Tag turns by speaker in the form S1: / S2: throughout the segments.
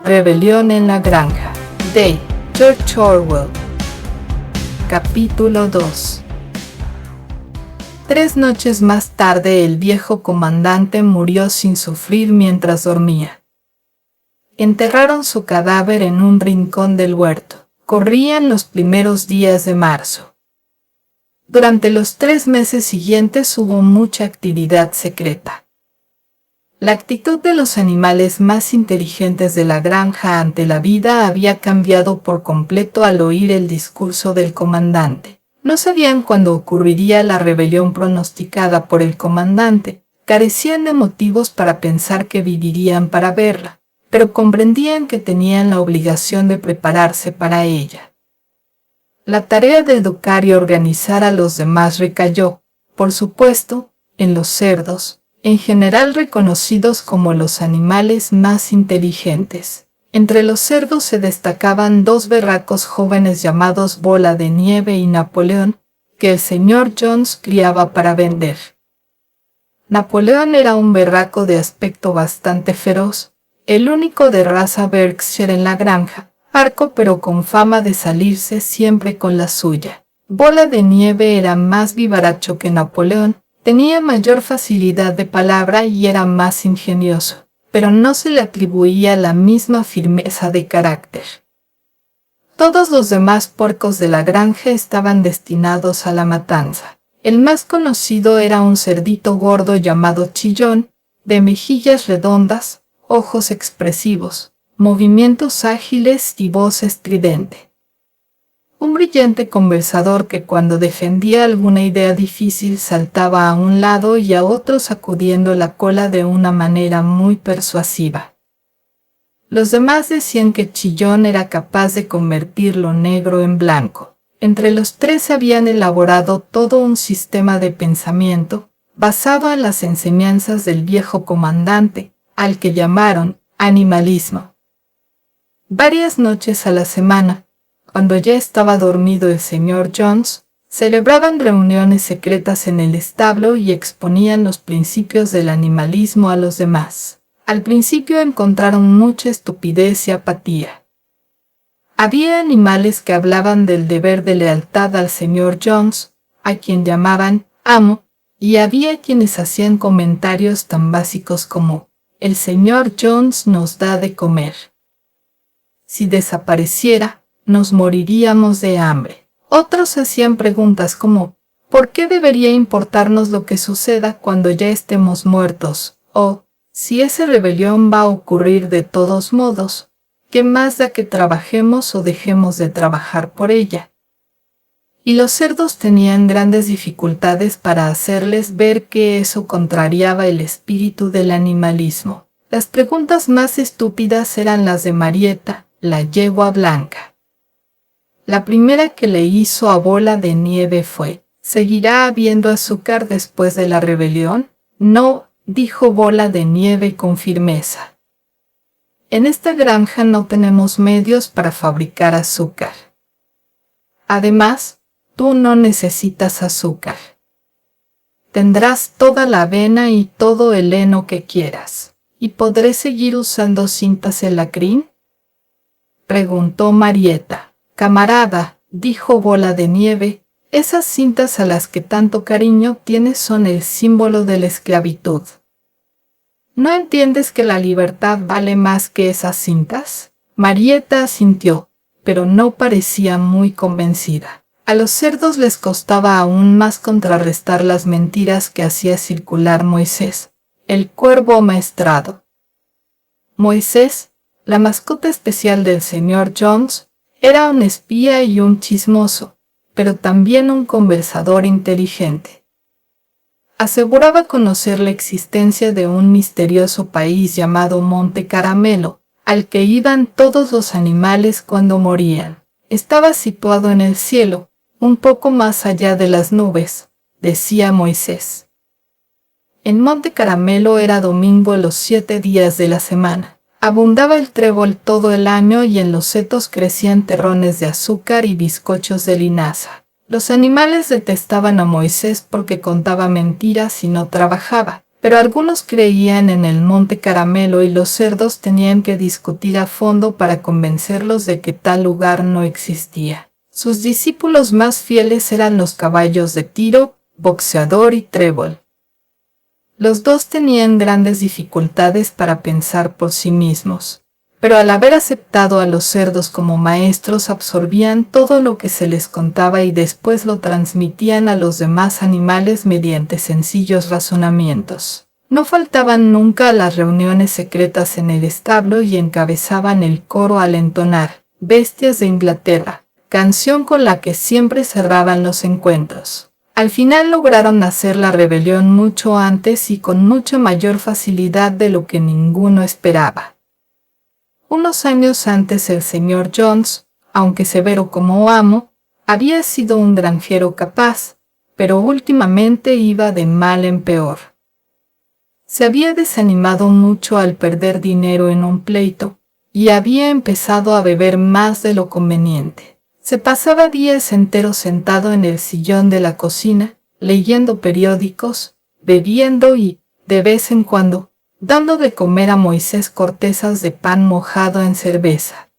S1: Rebelión en la granja, de George Orwell. Capítulo 2. 3 noches más tarde el viejo comandante murió sin sufrir mientras dormía. Enterraron su cadáver en un rincón del huerto. Corrían los primeros días de marzo. Durante los 3 meses siguientes hubo mucha actividad secreta. La actitud de los animales más inteligentes de la granja ante la vida había cambiado por completo al oír el discurso del comandante. No sabían cuándo ocurriría la rebelión pronosticada por el comandante, carecían de motivos para pensar que vivirían para verla, pero comprendían que tenían la obligación de prepararse para ella. La tarea de educar y organizar a los demás recayó, por supuesto, en los cerdos, en general reconocidos como los animales más inteligentes. Entre los cerdos se destacaban 2 berracos jóvenes llamados Bola de Nieve y Napoleón, que el señor Jones criaba para vender. Napoleón era un berraco de aspecto bastante feroz, el único de raza Berkshire en la granja, arco pero con fama de salirse siempre con la suya. Bola de Nieve era más vivaracho que Napoleón, tenía mayor facilidad de palabra y era más ingenioso, pero no se le atribuía la misma firmeza de carácter. Todos los demás puercos de la granja estaban destinados a la matanza. El más conocido era un cerdito gordo llamado Chillón, de mejillas redondas, ojos expresivos, movimientos ágiles y voz estridente. Un brillante conversador que cuando defendía alguna idea difícil saltaba a un lado y a otro sacudiendo la cola de una manera muy persuasiva. Los demás decían que Chillón era capaz de convertir lo negro en blanco. Entre los 3 habían elaborado todo un sistema de pensamiento basado en las enseñanzas del viejo comandante, al que llamaron animalismo. Varias noches a la semana, cuando ya estaba dormido el señor Jones, celebraban reuniones secretas en el establo y exponían los principios del animalismo a los demás. Al principio encontraron mucha estupidez y apatía. Había animales que hablaban del deber de lealtad al señor Jones, a quien llamaban amo, y había quienes hacían comentarios tan básicos como «El señor Jones nos da de comer. Si desapareciera, nos moriríamos de hambre». Otros hacían preguntas como ¿por qué debería importarnos lo que suceda cuando ya estemos muertos? O si esa rebelión va a ocurrir de todos modos, ¿qué más da que trabajemos o dejemos de trabajar por ella? Y los cerdos tenían grandes dificultades para hacerles ver que eso contrariaba el espíritu del animalismo. Las preguntas más estúpidas eran las de Marieta, la yegua blanca. La primera que le hizo a Bola de Nieve fue: ¿seguirá habiendo azúcar después de la rebelión? No, dijo Bola de Nieve con firmeza. En esta granja no tenemos medios para fabricar azúcar. Además, tú no necesitas azúcar. Tendrás toda la avena y todo el heno que quieras. ¿Y podré seguir usando cintas Elacrin?, preguntó Marieta. Camarada, dijo Bola de Nieve, esas cintas a las que tanto cariño tienes son el símbolo de la esclavitud. ¿No entiendes que la libertad vale más que esas cintas? Marieta asintió, pero no parecía muy convencida. A los cerdos les costaba aún más contrarrestar las mentiras que hacía circular Moisés, el cuervo amaestrado. Moisés, la mascota especial del señor Jones, era un espía y un chismoso, pero también un conversador inteligente. Aseguraba conocer la existencia de un misterioso país llamado Monte Caramelo, al que iban todos los animales cuando morían. Estaba situado en el cielo, un poco más allá de las nubes, decía Moisés. En Monte Caramelo era domingo los 7 días de la semana. Abundaba el trébol todo el año y en los setos crecían terrones de azúcar y bizcochos de linaza. Los animales detestaban a Moisés porque contaba mentiras y no trabajaba, Pero algunos creían en el Monte Caramelo y los cerdos tenían que discutir a fondo para convencerlos de que tal lugar no existía. Sus discípulos más fieles eran los caballos de Tiro, Boxeador y Trébol. Los dos tenían grandes dificultades para pensar por sí mismos, pero al haber aceptado a los cerdos como maestros absorbían todo lo que se les contaba y después lo transmitían a los demás animales mediante sencillos razonamientos. No faltaban nunca a las reuniones secretas en el establo y encabezaban el coro al entonar «Bestias de Inglaterra», canción con la que siempre cerraban los encuentros. Al final lograron hacer la rebelión mucho antes y con mucha mayor facilidad de lo que ninguno esperaba. Unos años antes el señor Jones, aunque severo como amo, había sido un granjero capaz, pero últimamente iba de mal en peor. Se había desanimado mucho al perder dinero en un pleito, y había empezado a beber más de lo conveniente. Se pasaba días enteros sentado en el sillón de la cocina, leyendo periódicos, bebiendo y, de vez en cuando, dando de comer a Moisés cortezas de pan mojado en cerveza.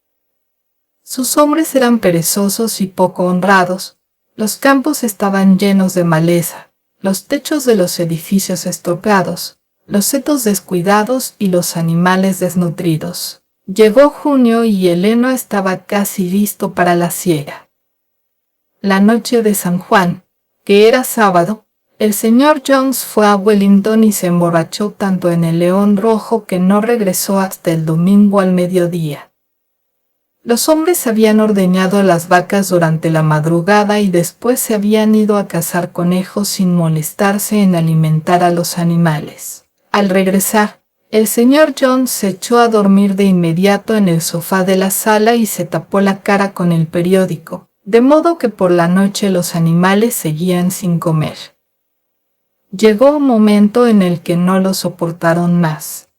S1: Sus hombres eran perezosos y poco honrados, los campos estaban llenos de maleza, los techos de los edificios estropeados, los setos descuidados y los animales desnutridos. Llegó junio y el heno estaba casi listo para la siega. La noche de San Juan, que era sábado, el señor Jones fue a Wellington y se emborrachó tanto en el León Rojo que no regresó hasta el domingo al mediodía. Los hombres habían ordeñado las vacas durante la madrugada y después se habían ido a cazar conejos sin molestarse en alimentar a los animales. Al regresar, el señor Jones se echó a dormir de inmediato en el sofá de la sala y se tapó la cara con el periódico, de modo que por la noche los animales seguían sin comer. Llegó un momento en el que no lo soportaron más.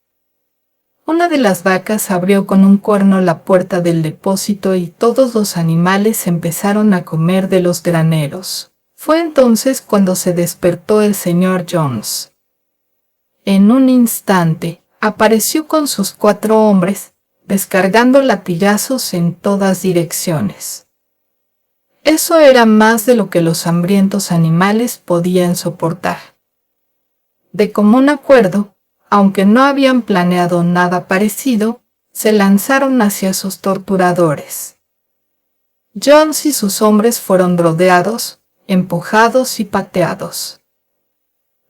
S1: Una de las vacas abrió con un cuerno la puerta del depósito y todos los animales empezaron a comer de los graneros. Fue entonces cuando se despertó el señor Jones. En un instante, apareció con sus 4 hombres, descargando latigazos en todas direcciones. Eso era más de lo que los hambrientos animales podían soportar. De común acuerdo, aunque no habían planeado nada parecido, se lanzaron hacia sus torturadores. Jones y sus hombres fueron rodeados, empujados y pateados.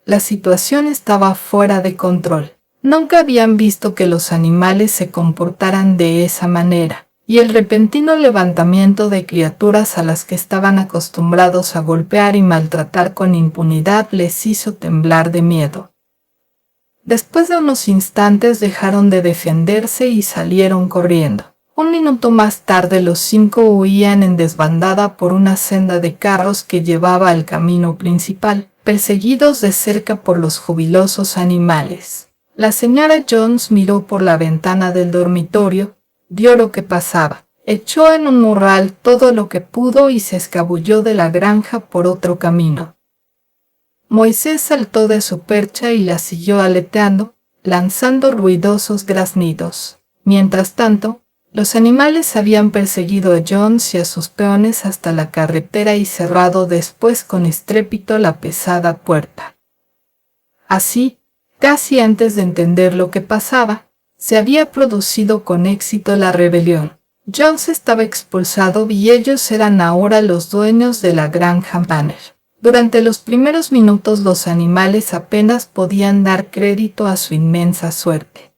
S1: La situación estaba fuera de control. Nunca habían visto que los animales se comportaran de esa manera, y el repentino levantamiento de criaturas a las que estaban acostumbrados a golpear y maltratar con impunidad les hizo temblar de miedo. Después de unos instantes dejaron de defenderse y salieron corriendo. Un minuto más tarde los 5 huían en desbandada por una senda de carros que llevaba al camino principal, perseguidos de cerca por los jubilosos animales. La señora Jones miró por la ventana del dormitorio, vio lo que pasaba, echó en un morral todo lo que pudo y se escabulló de la granja por otro camino. Moisés saltó de su percha y la siguió aleteando, lanzando ruidosos graznidos. Mientras tanto, los animales habían perseguido a Jones y a sus peones hasta la carretera y cerrado después con estrépito la pesada puerta. Así, casi antes de entender lo que pasaba, se había producido con éxito la rebelión. Jones estaba expulsado y ellos eran ahora los dueños de la granja Banner. Durante los primeros minutos los animales apenas podían dar crédito a su inmensa suerte.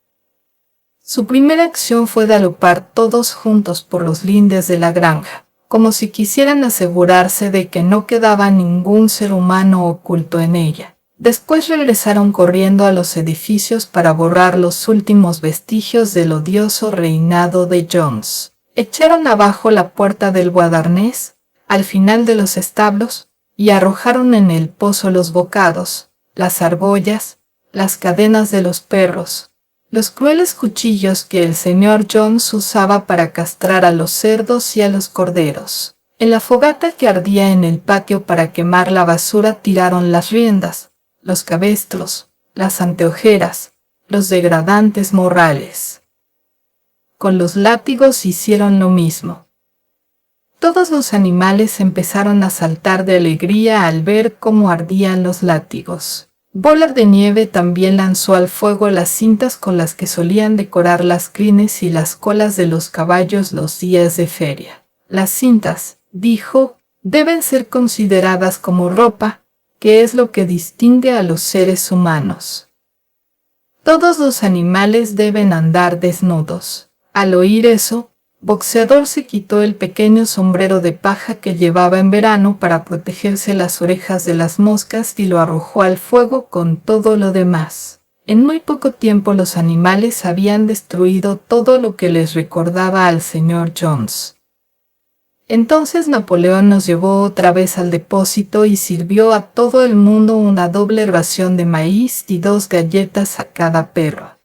S1: Su primera acción fue galopar todos juntos por los lindes de la granja, como si quisieran asegurarse de que no quedaba ningún ser humano oculto en ella. Después regresaron corriendo a los edificios para borrar los últimos vestigios del odioso reinado de Jones. Echaron abajo la puerta del guadarnés, al final de los establos, y arrojaron en el pozo los bocados, las argollas, las cadenas de los perros, los crueles cuchillos que el señor Jones usaba para castrar a los cerdos y a los corderos. En la fogata que ardía en el patio para quemar la basura tiraron las riendas, los cabestros, las anteojeras, los degradantes morrales. Con los látigos hicieron lo mismo. Todos los animales empezaron a saltar de alegría al ver cómo ardían los látigos. Bola de Nieve también lanzó al fuego las cintas con las que solían decorar las crines y las colas de los caballos los días de feria. Las cintas, dijo, deben ser consideradas como ropa, que es lo que distingue a los seres humanos. Todos los animales deben andar desnudos. Al oír eso, Boxeador se quitó el pequeño sombrero de paja que llevaba en verano para protegerse las orejas de las moscas y lo arrojó al fuego con todo lo demás. En muy poco tiempo los animales habían destruido todo lo que les recordaba al señor Jones. Entonces Napoleón nos llevó otra vez al depósito y sirvió a todo el mundo una doble ración de maíz y 2 galletas a cada perro.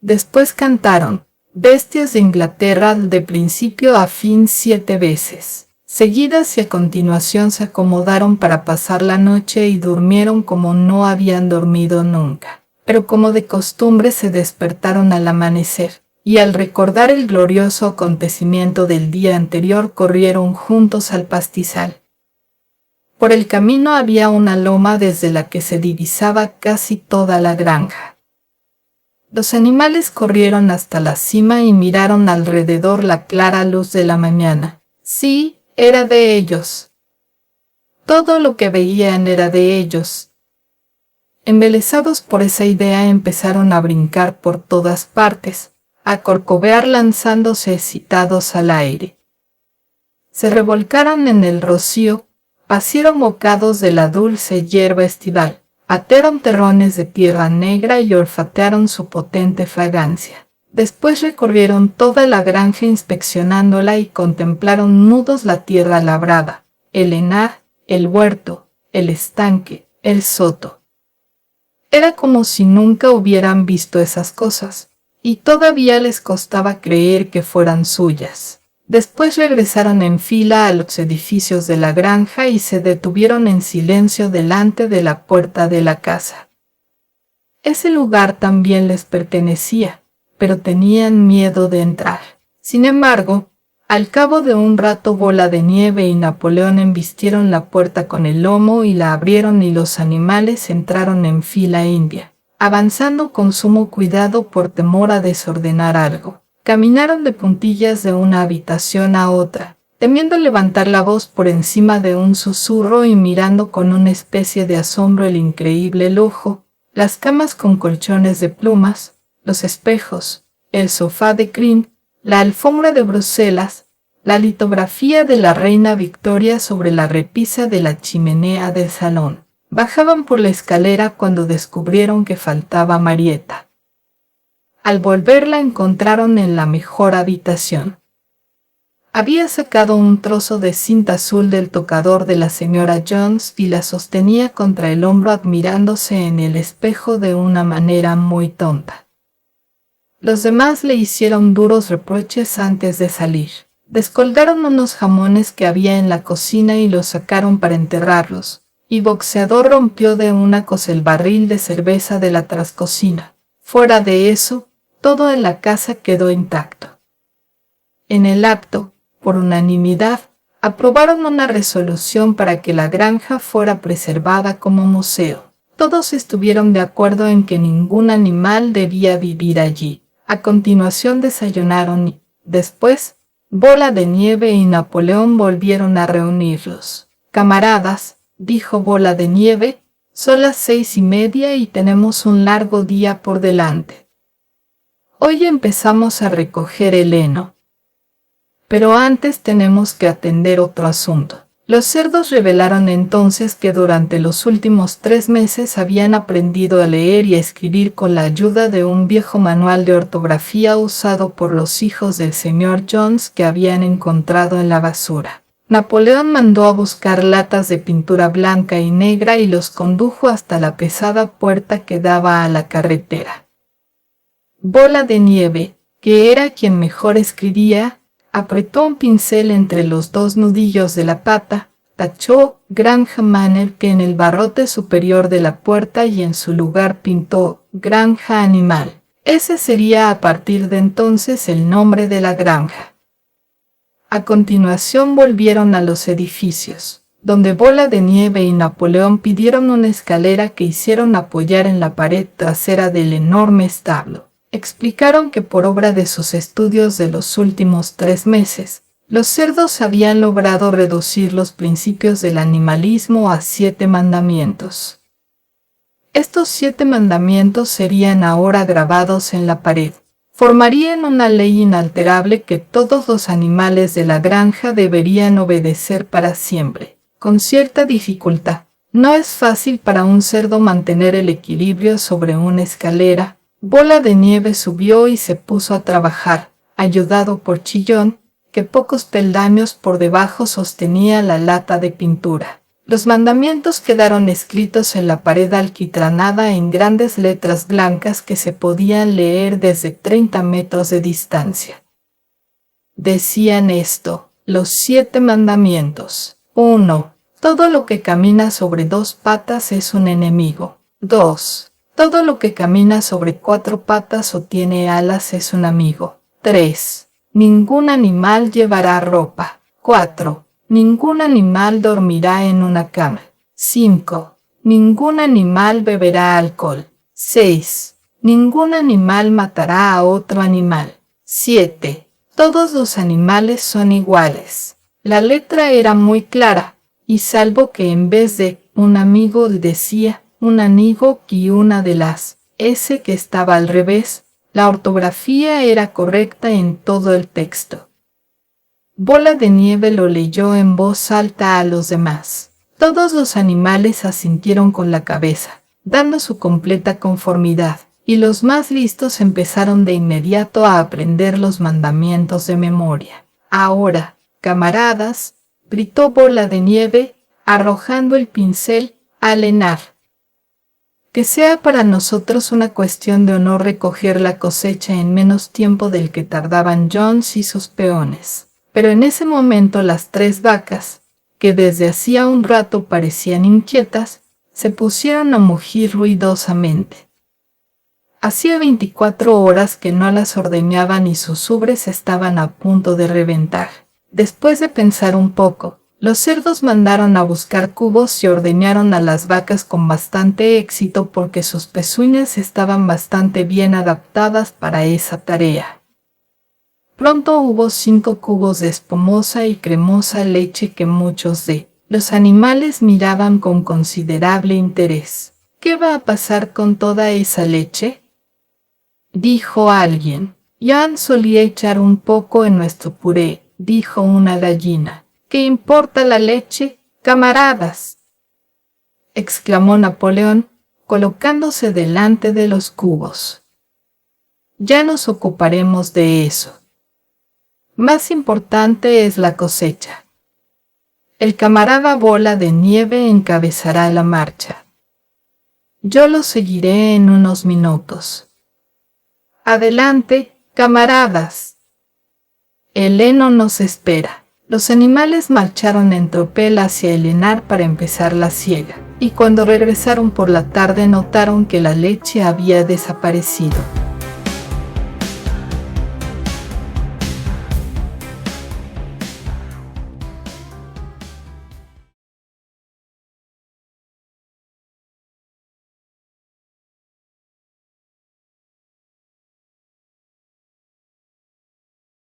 S1: Después cantaron Bestias de Inglaterra de principio a fin 7 veces, seguidas, y a continuación se acomodaron para pasar la noche y durmieron como no habían dormido nunca. Pero como de costumbre se despertaron al amanecer, y al recordar el glorioso acontecimiento del día anterior corrieron juntos al pastizal. Por el camino había una loma desde la que se divisaba casi toda la granja. Los animales corrieron hasta la cima y miraron alrededor la clara luz de la mañana. Sí, era de ellos. Todo lo que veían era de ellos. Embelesados por esa idea empezaron a brincar por todas partes, a corcovear lanzándose excitados al aire. Se revolcaron en el rocío, pasieron bocados de la dulce hierba estival. Atearon terrones de tierra negra y olfatearon su potente fragancia. Después recorrieron toda la granja inspeccionándola y contemplaron mudos la tierra labrada, el henar, el huerto, el estanque, el soto. Era como si nunca hubieran visto esas cosas, y todavía les costaba creer que fueran suyas. Después regresaron en fila a los edificios de la granja y se detuvieron en silencio delante de la puerta de la casa. Ese lugar también les pertenecía, pero tenían miedo de entrar. Sin embargo, al cabo de un rato Bola de Nieve y Napoleón embistieron la puerta con el lomo y la abrieron, y los animales entraron en fila india, avanzando con sumo cuidado por temor a desordenar algo. Caminaron de puntillas de una habitación a otra, temiendo levantar la voz por encima de un susurro y mirando con una especie de asombro el increíble lujo, las camas con colchones de plumas, los espejos, el sofá de crin, la alfombra de Bruselas, la litografía de la reina Victoria sobre la repisa de la chimenea del salón. Bajaban por la escalera cuando descubrieron que faltaba Marieta. Al volver la encontraron en la mejor habitación. Había sacado un trozo de cinta azul del tocador de la señora Jones y la sostenía contra el hombro admirándose en el espejo de una manera muy tonta. Los demás le hicieron duros reproches antes de salir. Descolgaron unos jamones que había en la cocina y los sacaron para enterrarlos, y Boxeador rompió de una coz el barril de cerveza de la trascocina. Fuera de eso, todo en la casa quedó intacto. En el acto, por unanimidad, aprobaron una resolución para que la granja fuera preservada como museo. Todos estuvieron de acuerdo en que ningún animal debía vivir allí. A continuación desayunaron y, después, Bola de Nieve y Napoleón volvieron a reunirlos. «Camaradas», dijo Bola de Nieve, «son las 6:30 y tenemos un largo día por delante. Hoy empezamos a recoger el heno. Pero antes tenemos que atender otro asunto». Los cerdos revelaron entonces que durante los últimos 3 meses habían aprendido a leer y a escribir con la ayuda de un viejo manual de ortografía usado por los hijos del señor Jones que habían encontrado en la basura. Napoleón mandó a buscar latas de pintura blanca y negra y los condujo hasta la pesada puerta que daba a la carretera. Bola de Nieve, que era quien mejor escribía, apretó un pincel entre los 2 nudillos de la pata, tachó Granja Manor que en el barrote superior de la puerta y en su lugar pintó Granja Animal. Ese sería a partir de entonces el nombre de la granja. A continuación volvieron a los edificios, donde Bola de Nieve y Napoleón pidieron una escalera que hicieron apoyar en la pared trasera del enorme establo. Explicaron que por obra de sus estudios de los últimos 3 meses, los cerdos habían logrado reducir los principios del animalismo a 7 mandamientos. Estos 7 mandamientos serían ahora grabados en la pared. Formarían una ley inalterable que todos los animales de la granja deberían obedecer para siempre. Con cierta dificultad. No es fácil para un cerdo mantener el equilibrio sobre una escalera. Bola de Nieve subió y se puso a trabajar, ayudado por Chillón, que pocos peldaños por debajo sostenía la lata de pintura. Los mandamientos quedaron escritos en la pared alquitranada en grandes letras blancas que se podían leer desde 30 metros de distancia. Decían esto, los 7 mandamientos. 1. Todo lo que camina sobre 2 patas es un enemigo. 2. Todo lo que camina sobre 4 patas o tiene alas es un amigo. 3. Ningún animal llevará ropa. 4. Ningún animal dormirá en una cama. 5. Ningún animal beberá alcohol. 6. Ningún animal matará a otro animal. 7. Todos los animales son iguales. La letra era muy clara, y salvo que en vez de un amigo decía un amigo y una de las S que estaba al revés, la ortografía era correcta en todo el texto. Bola de Nieve lo leyó en voz alta a los demás. Todos los animales asintieron con la cabeza, dando su completa conformidad, y los más listos empezaron de inmediato a aprender los mandamientos de memoria. Ahora, camaradas, gritó Bola de Nieve, arrojando el pincel al enar. Que sea para nosotros una cuestión de honor recoger la cosecha en menos tiempo del que tardaban Jones y sus peones. Pero en ese momento las 3 vacas, que desde hacía un rato parecían inquietas, se pusieron a mugir ruidosamente. Hacía 24 horas que no las ordeñaban y sus ubres estaban a punto de reventar. Después de pensar un poco, los cerdos mandaron a buscar cubos y ordeñaron a las vacas con bastante éxito porque sus pezuñas estaban bastante bien adaptadas para esa tarea. Pronto hubo 5 cubos de espumosa y cremosa leche que muchos de los animales miraban con considerable interés. ¿Qué va a pasar con toda esa leche?, dijo alguien. Jan solía echar un poco en nuestro puré, dijo una gallina. ¿Qué importa la leche, camaradas?, exclamó Napoleón, colocándose delante de los cubos. Ya nos ocuparemos de eso. Más importante es la cosecha. El camarada Bola de Nieve encabezará la marcha. Yo lo seguiré en unos minutos. Adelante, camaradas. El heno nos espera. Los animales marcharon en tropel hacia el enar para empezar la siega, y cuando regresaron por la tarde notaron que la leche había desaparecido.